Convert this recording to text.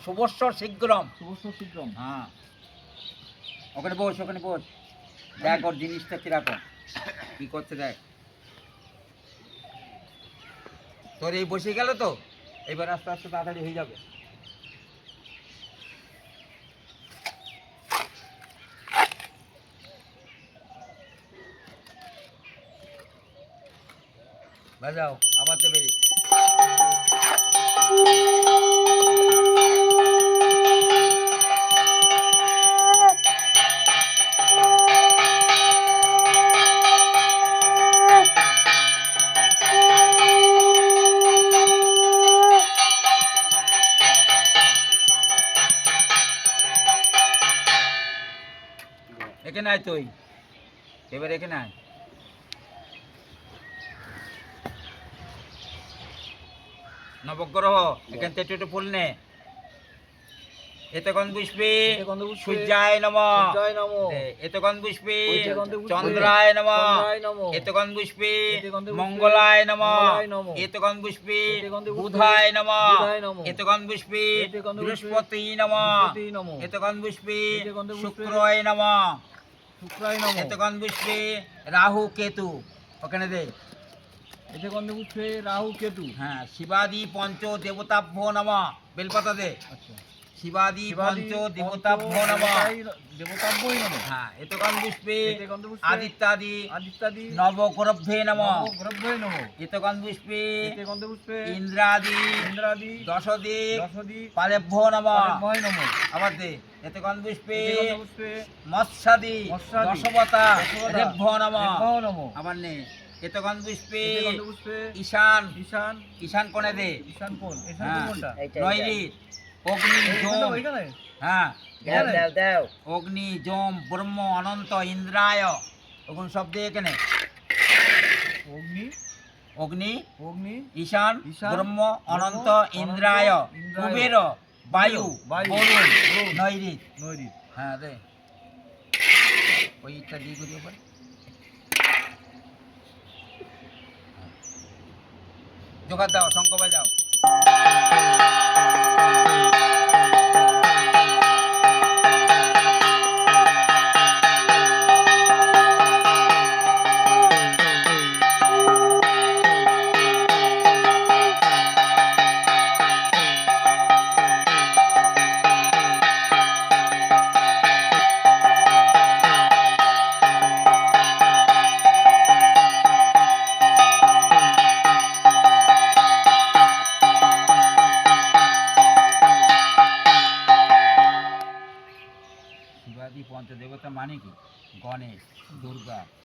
শুভস্য শীঘ্রম। শুভস্য শীঘ্রম। হ্যাঁ, ওখানে বস, ওখানে বস। দেখ ওর জিনিসটা কিরকম, কি করছে দেখ। তোর এই বসে গেল তো, এবার আস্তে আস্তে তাড়াতাড়ি হয়ে যাবে। বাজাও, আবার দেবে। এখানে আয় তুই, এবার এখানে আয়। নবগ্রহ এখান থেকে একটু ফুল নে। এতগণ পুষ্পে সূর্যায় নমঃ। এতগণ পুষ্পে চন্দ্রায় নমঃ। এতগণ পুষ্পে মঙ্গলায় নমঃ। এতগণ পুষ্পে বুধায় নমঃ। এতগণ পুষ্পে বৃহস্পতি নমঃ। এতগণ পুষ্পে শুক্রায় নমঃ। এতগণ পুষ্পে রাহু কেতু, ওখানে দে। এতে গন্ধ পুষ্পে রাহু কেতু। হ্যাঁ, শিবাদি পঞ্চ দেবতাভ্যো নমঃ। বেলপাতা দে। আচ্ছা, শিবাদি পঞ্চ দেবতাভ্যো নমঃ। দেবতাভ্যই নমঃ। হ্যাঁ, এতগণ পুষ্পে এতে গন্ধ পুষ্পে আদিত্যাদি আদিত্যাদি নবগ্রভ্যে নমঃ। নবগ্রহ্যই নমঃ। এতগণ পুষ্পে এতে গন্ধ পুষ্পে ইন্দ্রাদি ইন্দ্রাদি দশদিক দশদিক পালেভ্যো নমঃ। পালেভ্যই নমঃ। আবার দে। এতগণ পুষ্পে এতে গন্ধ পুষ্পে মৎস্যাদি মৎস্যাদি দশবতা দশবতা রেভ্যো নমঃ। রেভ্যও নমঃ। আবার নে। এতগণ পুষ্পে এতে গন্ধ পুষ্পে ঈশান ঈশান ঈশান কোণে দে। ঈশান কোণ। ঈশান হ্যাঁ, কোণটা? নৈরিত অগ্নি এইখানে, জোম। ওইখানে? হ্যাঁ, এখানে? অগ্নি জোম ব্রহ্ম অনন্ত ইন্দ্রায়, ওগুলো সব দিয়ে এখানে। অগ্নি অগ্নি অগ্নি ঈশান ঈশান, ব্রহ্ম অনন্ত অনন্ত, ইন্দ্রায় ইন্দ্রায়, কুবের বায়ু বায়ু, বরুণ বরুণ, নৈরিত। নৈরিত। হ্যাঁ দে, ওই ইটটা দিয়ে করি উপরে। জোগাড় দাও, শঙ্খ বাজাও। শিবাদি পঞ্চদেবতা মানে কি? গণেশ, দুর্গা,